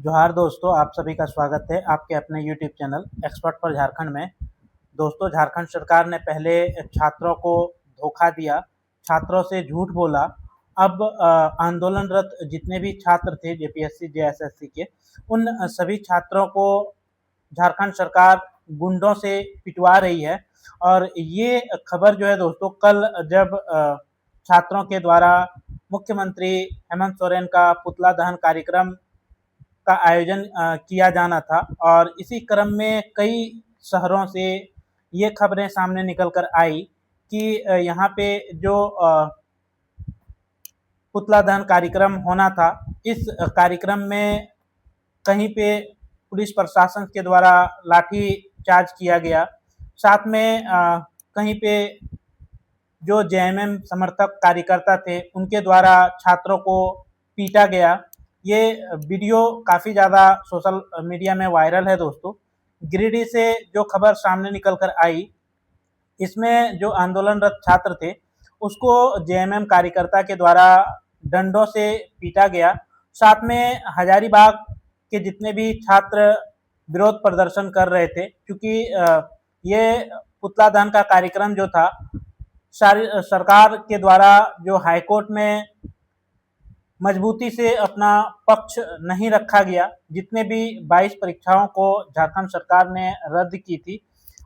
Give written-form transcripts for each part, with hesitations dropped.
जोहार दोस्तों, आप सभी का स्वागत है आपके अपने YouTube channel expert for Jharkhand में। दोस्तों, झारखंड सरकार ने पहले छात्रों को धोखा दिया, छात्रों से झूठ बोला। अब आंदोलनरत जितने भी छात्र थे जेपीएससी जेएसएससी के, उन सभी छात्रों को झारखंड सरकार गुंडों से पिटवा रही है। और ये खबर जो है दोस्तों, कल जब छात्रों के द्वारा मुख्यमंत्री हेमंत सोरेन का पुतला दहन कार्यक्रम का आयोजन किया जाना था, और इसी क्रम में कई शहरों से ये खबरें सामने निकल कर आई कि यहाँ पे जो पुतला दहन कार्यक्रम होना था, इस कार्यक्रम में कहीं पे पुलिस प्रशासन के द्वारा लाठी चार्ज किया गया। साथ में कहीं पे जो जेएमएम समर्थक कार्यकर्ता थे उनके द्वारा छात्रों को पीटा गया। ये वीडियो काफ़ी ज़्यादा सोशल मीडिया में वायरल है दोस्तों। गिरिडीह से जो खबर सामने निकल कर आई, इसमें जो आंदोलनरत छात्र थे उसको जेएमएम कार्यकर्ता के द्वारा डंडों से पीटा गया। साथ में हजारीबाग के जितने भी छात्र विरोध प्रदर्शन कर रहे थे, क्योंकि ये पुतला दहन का कार्यक्रम जो था, सरकार के द्वारा जो हाईकोर्ट में मजबूती से अपना पक्ष नहीं रखा गया। जितने भी 22 परीक्षाओं को झारखंड सरकार ने रद्द की थी,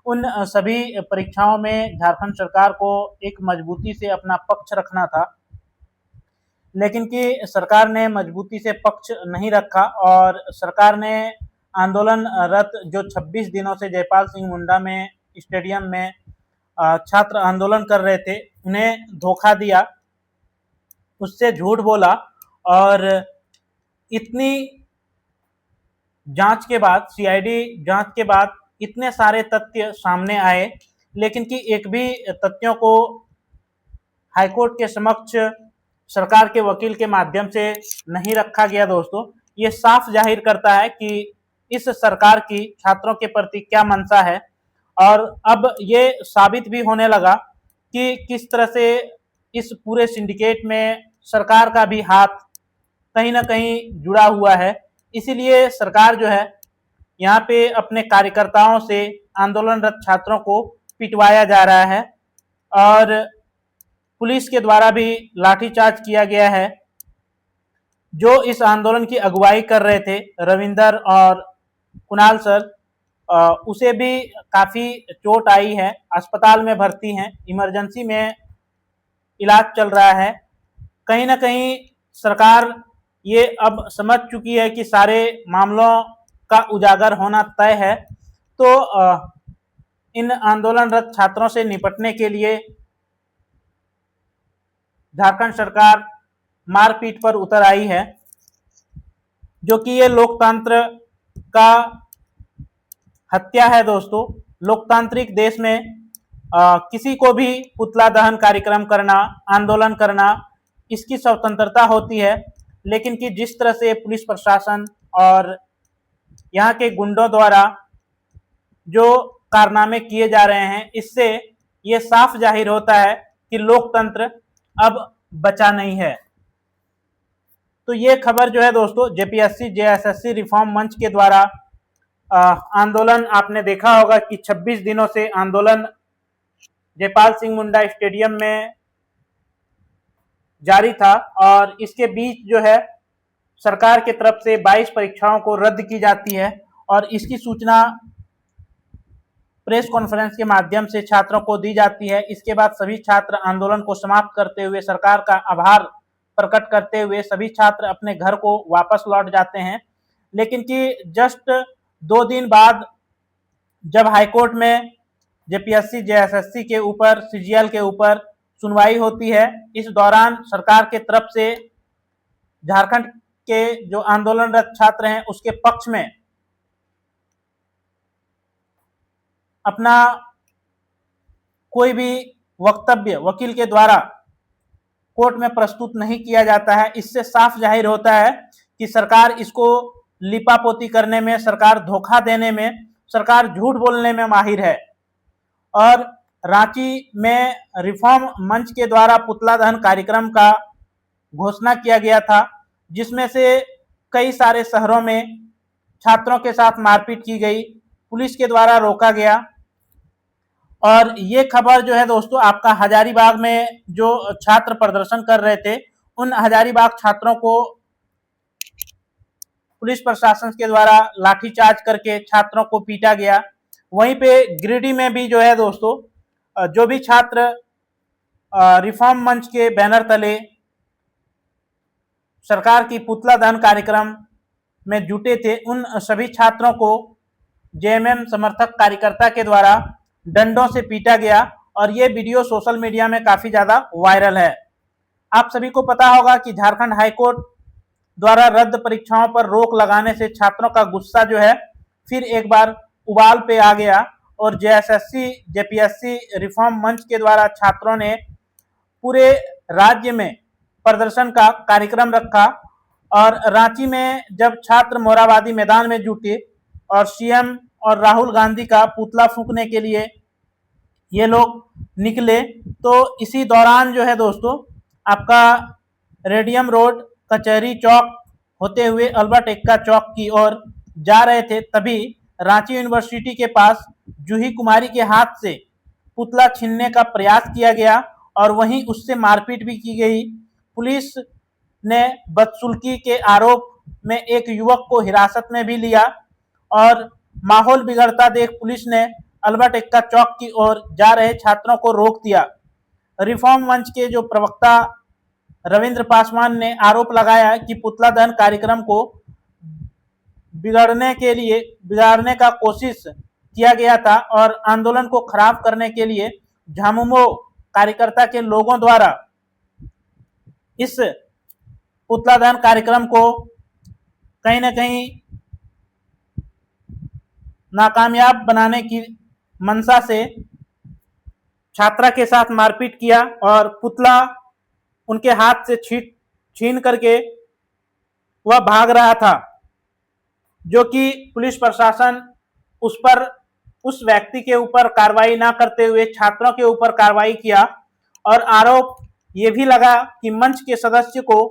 उन सभी परीक्षाओं में झारखंड सरकार को एक मजबूती से अपना पक्ष रखना था, लेकिन कि सरकार ने मजबूती से पक्ष नहीं रखा और सरकार ने आंदोलनरत जो 26 दिनों से जयपाल सिंह मुंडा में स्टेडियम में छात्र आंदोलन कर रहे थे, उन्हें धोखा दिया, उससे झूठ बोला। और इतनी जांच के बाद, सीआईडी जांच के बाद इतने सारे तथ्य सामने आए, लेकिन कि एक भी तथ्यों को हाईकोर्ट के समक्ष सरकार के वकील के माध्यम से नहीं रखा गया। दोस्तों, ये साफ जाहिर करता है कि इस सरकार की छात्रों के प्रति क्या मंशा है। और अब ये साबित भी होने लगा कि किस तरह से इस पूरे सिंडिकेट में सरकार का भी हाथ कहीं ना कहीं जुड़ा हुआ है। इसीलिए सरकार जो है यहाँ पे अपने कार्यकर्ताओं से आंदोलनरत छात्रों को पिटवाया जा रहा है, और पुलिस के द्वारा भी लाठीचार्ज किया गया है। जो इस आंदोलन की अगुवाई कर रहे थे, रविंदर और कुणाल सर, उसे भी काफ़ी चोट आई है, अस्पताल में भर्ती हैं, इमरजेंसी में इलाज चल रहा है। कहीं ना कहीं सरकार ये अब समझ चुकी है कि सारे मामलों का उजागर होना तय है, तो इन आंदोलनरत छात्रों से निपटने के लिए झारखंड सरकार मारपीट पर उतर आई है, जो कि ये लोकतंत्र का हत्या है। दोस्तों, लोकतांत्रिक देश में किसी को भी पुतला दहन कार्यक्रम करना, आंदोलन करना, इसकी स्वतंत्रता होती है, लेकिन कि जिस तरह से पुलिस प्रशासन और यहाँ के गुंडों द्वारा जो कारनामे किए जा रहे हैं, इससे ये साफ जाहिर होता है कि लोकतंत्र अब बचा नहीं है। तो ये खबर जो है दोस्तों, जेपीएससी जेएसएससी रिफॉर्म मंच के द्वारा आंदोलन, आपने देखा होगा कि 26 दिनों से आंदोलन जयपाल सिंह मुंडा स्टेडियम में जारी था, और इसके बीच जो है सरकार के तरफ से 22 परीक्षाओं को रद्द की जाती है, और इसकी सूचना प्रेस कॉन्फ्रेंस के माध्यम से छात्रों को दी जाती है। इसके बाद सभी छात्र आंदोलन को समाप्त करते हुए, सरकार का आभार प्रकट करते हुए सभी छात्र अपने घर को वापस लौट जाते हैं। लेकिन कि जस्ट 2 दिन बाद जब हाईकोर्ट में जेपीएससी जेएसएससी के ऊपर, सीजीएल के ऊपर सुनवाई होती है, इस दौरान सरकार के तरफ से झारखंड के जो आंदोलनरत छात्र हैं उसके पक्ष में अपना कोई भी वक्तव्य वकील के द्वारा कोर्ट में प्रस्तुत नहीं किया जाता है। इससे साफ जाहिर होता है कि सरकार इसको लिपापोती करने में, सरकार धोखा देने में, सरकार झूठ बोलने में माहिर है। और रांची में रिफॉर्म मंच के द्वारा पुतला दहन कार्यक्रम का घोषणा किया गया था, जिसमें से कई सारे शहरों में छात्रों के साथ मारपीट की गई, पुलिस के द्वारा रोका गया। और ये खबर जो है दोस्तों आपका हजारीबाग में जो छात्र प्रदर्शन कर रहे थे, उन हजारीबाग छात्रों को पुलिस प्रशासन के द्वारा लाठीचार्ज करके छात्रों को पीटा गया। वहीं पे गिरिडीह में भी जो है दोस्तों जो भी छात्र रिफॉर्म मंच के बैनर तले सरकार की पुतला दहन कार्यक्रम में जुटे थे, उन सभी छात्रों को जेएमएम समर्थक कार्यकर्ता के द्वारा डंडों से पीटा गया और ये वीडियो सोशल मीडिया में काफी ज्यादा वायरल है। आप सभी को पता होगा कि झारखंड हाईकोर्ट द्वारा रद्द परीक्षाओं पर रोक लगाने से छात्रों का गुस्सा जो है फिर एक बार उबाल पे आ गया और जेएसएससी जेपीएससी रिफॉर्म मंच के द्वारा छात्रों ने पूरे राज्य में प्रदर्शन का कार्यक्रम रखा। और रांची में जब छात्र मोरहाबादी मैदान में जुटे और सीएम और राहुल गांधी का पुतला फूंकने के लिए ये लोग निकले, तो इसी दौरान जो है दोस्तों आपका रेडियम रोड कचहरी चौक होते हुए अल्बर्ट एक्का चौक की ओर जा रहे थे, तभी रांची यूनिवर्सिटी के पास जूही कुमारी के हाथ से पुतला छीनने का प्रयास किया गया और वहीं उससे मारपीट भी की गई। पुलिस ने बदसुल्की के आरोप में एक युवक को हिरासत में भी लिया और माहौल बिगड़ता देख पुलिस ने अल्बर्ट एक्का चौक की ओर जा रहे छात्रों को रोक दिया। रिफॉर्म मंच के जो प्रवक्ता रविंद्र पासवान ने आरोप लगाया कि पुतला दहन कार्यक्रम को बिगाड़ने का कोशिश किया गया था और आंदोलन को खराब करने के लिए झामुमो कार्यकर्ता के लोगों द्वारा इस पुतला दहन कार्यक्रम को कहीं न कहीं नाकामयाब बनाने की मंशा से छात्रा के साथ मारपीट किया और पुतला उनके हाथ से छीन करके वह भाग रहा था, जो कि पुलिस प्रशासन उस व्यक्ति के ऊपर कार्रवाई ना करते हुए छात्रों के ऊपर कार्रवाई किया। और आरोप ये भी लगा कि मंच के सदस्य को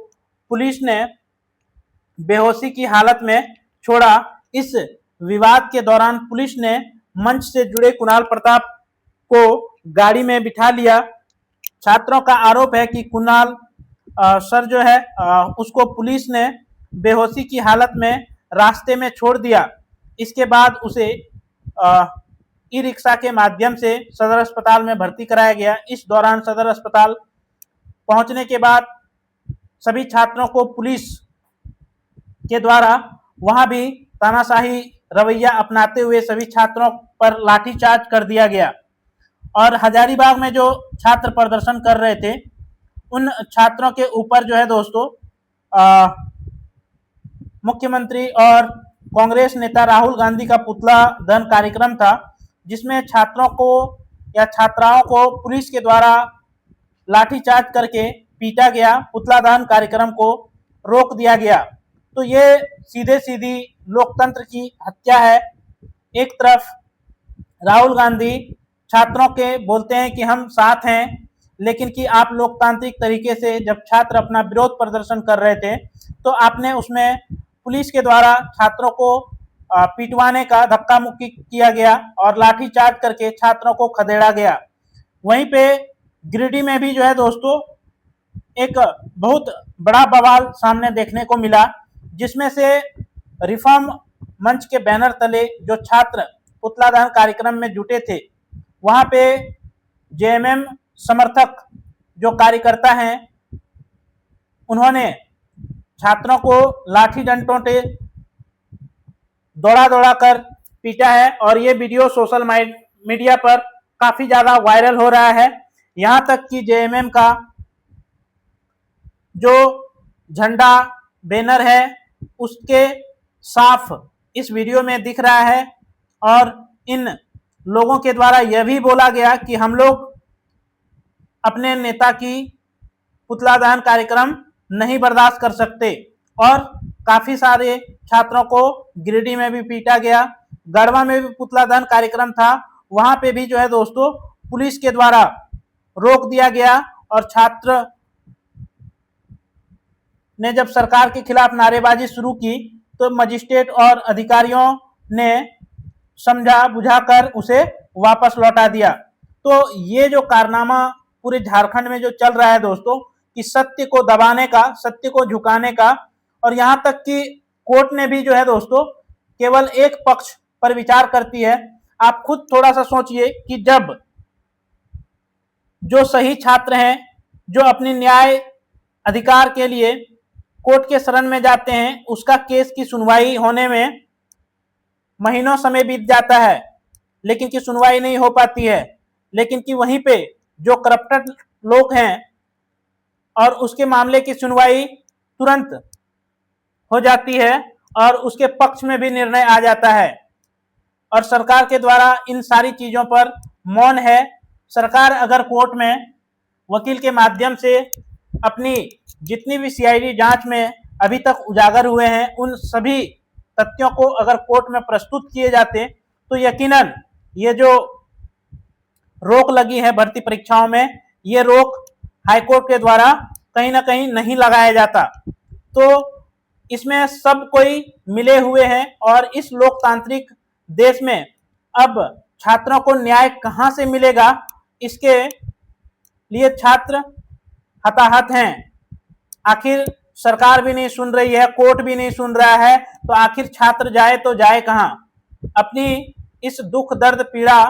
पुलिस ने बेहोशी की हालत में छोड़ा। इस विवाद के दौरान पुलिस ने मंच से जुड़े कुणाल प्रताप को गाड़ी में बिठा लिया। छात्रों का आरोप है कि कुणाल सर जो है उसको पुलिस ने बेहोशी की हालत में रास्ते में छोड़ दिया। इसके बाद उसे ई रिक्शा के माध्यम से सदर अस्पताल में भर्ती कराया गया। इस दौरान सदर अस्पताल पहुंचने के बाद सभी छात्रों को पुलिस के द्वारा वहां भी तानाशाही रवैया अपनाते हुए सभी छात्रों पर लाठीचार्ज कर दिया गया। और हजारीबाग में जो छात्र प्रदर्शन कर रहे थे उन छात्रों के ऊपर जो है दोस्तों मुख्यमंत्री और कांग्रेस नेता राहुल गांधी का पुतला दहन कार्यक्रम था, जिसमें छात्रों को या छात्राओं को पुलिस के द्वारा लाठीचार्ज करके पीटा गया, पुतला दहन कार्यक्रम को रोक दिया गया। तो ये सीधे सीधी लोकतंत्र की हत्या है। एक तरफ राहुल गांधी छात्रों के बोलते हैं कि हम साथ हैं, लेकिन कि आप लोकतांत्रिक तरीके से जब छात्र अपना विरोध प्रदर्शन कर रहे थे तो आपने उसमें पुलिस के द्वारा छात्रों को पिटवाने का धक्का मुक्की किया गया और लाठीचार्ज करके छात्रों को खदेड़ा गया। वहीं पे गिरिडीह में भी जो है दोस्तों एक बहुत बड़ा बवाल सामने देखने को मिला, जिसमें से रिफॉर्म मंच के बैनर तले जो छात्र पुतला दहन कार्यक्रम में जुटे थे, वहां पे जेएमएम समर्थक जो कार्यकर्ता हैं उन्होंने छात्रों को लाठी डंडों से दौड़ा कर पीटा है और ये वीडियो सोशल मीडिया पर काफी ज्यादा वायरल हो रहा है। यहां तक कि जेएमएम का जो झंडा बैनर है उसके साफ इस वीडियो में दिख रहा है और इन लोगों के द्वारा यह भी बोला गया कि हम लोग अपने नेता की पुतला दहन कार्यक्रम नहीं बर्दाश्त कर सकते। और काफी सारे छात्रों को गिरिडीह में भी पीटा गया, गढ़वा में भी पुतला दहन कार्यक्रम था, वहां पे भी जो है दोस्तों पुलिस के द्वारा रोक दिया गया और छात्र ने जब सरकार के खिलाफ नारेबाजी शुरू की तो मजिस्ट्रेट और अधिकारियों ने समझा बुझाकर उसे वापस लौटा दिया। तो ये जो कारनामा पूरे झारखंड में जो चल रहा है दोस्तों, कि सत्य को दबाने का, सत्य को झुकाने का, और यहाँ तक कि कोर्ट ने भी जो है दोस्तों केवल एक पक्ष पर विचार करती है। आप खुद थोड़ा सा सोचिए कि जब जो सही छात्र हैं, जो अपनी न्याय अधिकार के लिए कोर्ट के शरण में जाते हैं, उसका केस की सुनवाई होने में महीनों समय बीत जाता है, लेकिन की सुनवाई नहीं हो पाती है। लेकिन कि वहीं पे जो करप्टेड लोग हैं और उसके मामले की सुनवाई तुरंत हो जाती है और उसके पक्ष में भी निर्णय आ जाता है, और सरकार के द्वारा इन सारी चीजों पर मौन है। सरकार अगर कोर्ट में वकील के माध्यम से अपनी जितनी भी सीआईडी जांच में अभी तक उजागर हुए हैं, उन सभी तथ्यों को अगर कोर्ट में प्रस्तुत किए जाते तो यकीनन ये जो रोक लगी है भर्ती परीक्षाओं में, ये रोक हाईकोर्ट के द्वारा कहीं ना कहीं नहीं लगाया जाता। तो इसमें सब कोई मिले हुए हैं, और इस लोकतांत्रिक देश में अब छात्रों को न्याय कहां से मिलेगा, इसके लिए छात्र हताहत हैं। आखिर सरकार भी नहीं सुन रही है, कोर्ट भी नहीं सुन रहा है, तो आखिर छात्र जाए तो जाए कहां? अपनी इस दुख दर्द पीड़ा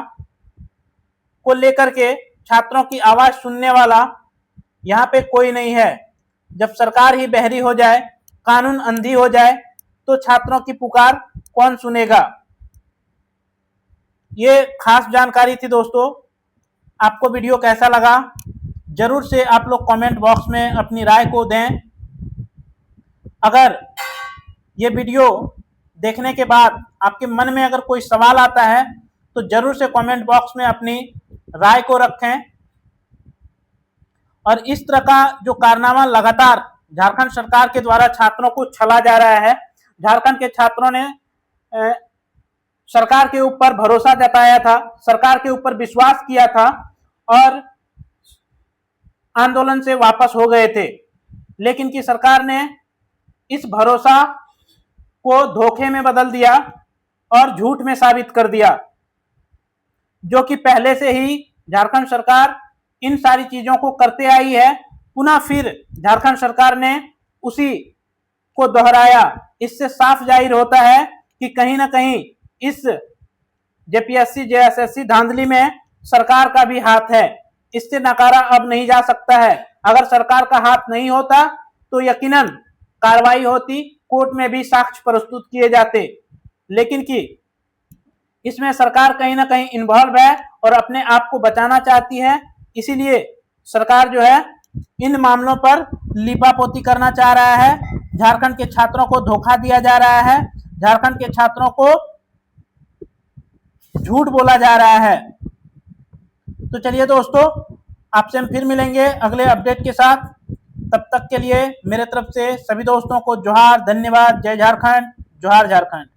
को लेकर के छात्रों की आवाज सुनने वाला यहाँ पे कोई नहीं है। जब सरकार ही बहरी हो जाए, कानून अंधी हो जाए, तो छात्रों की पुकार कौन सुनेगा? ये खास जानकारी थी दोस्तों। आपको वीडियो कैसा लगा जरूर से आप लोग कमेंट बॉक्स में अपनी राय को दें। अगर ये वीडियो देखने के बाद आपके मन में अगर कोई सवाल आता है तो जरूर से कमेंट बॉक्स में अपनी राय को रखें। और इस तरह का जो कारनामा लगातार झारखंड सरकार के द्वारा छात्रों को छला जा रहा है, झारखंड के छात्रों ने सरकार के ऊपर भरोसा जताया था, सरकार के ऊपर विश्वास किया था और आंदोलन से वापस हो गए थे, लेकिन कि सरकार ने इस भरोसा को धोखे में बदल दिया और झूठ में साबित कर दिया, जो कि पहले से ही झारखंड सरकार इन सारी चीजों को करते आई है। पुनः फिर झारखंड सरकार ने उसी को दोहराया। इससे साफ जाहिर होता है कि कहीं ना कहीं इस जेपीएससी जेएसएससी धांधली में सरकार का भी हाथ है। इससे नकारा अब नहीं जा सकता है। अगर सरकार का हाथ नहीं होता तो यकीनन कार्रवाई होती, कोर्ट में भी साक्ष्य प्रस्तुत किए जाते, लेकिन कि इसमें सरकार कहीं ना कहीं इन्वॉल्व है और अपने आप को बचाना चाहती है। इसीलिए सरकार जो है इन मामलों पर लीपापोती करना चाह रहा है। झारखंड के छात्रों को धोखा दिया जा रहा है, झारखंड के छात्रों को झूठ बोला जा रहा है। तो चलिए दोस्तों, आपसे हम फिर मिलेंगे अगले अपडेट के साथ। तब तक के लिए मेरे तरफ से सभी दोस्तों को जोहार, धन्यवाद, जय झारखंड, जोहार झारखंड।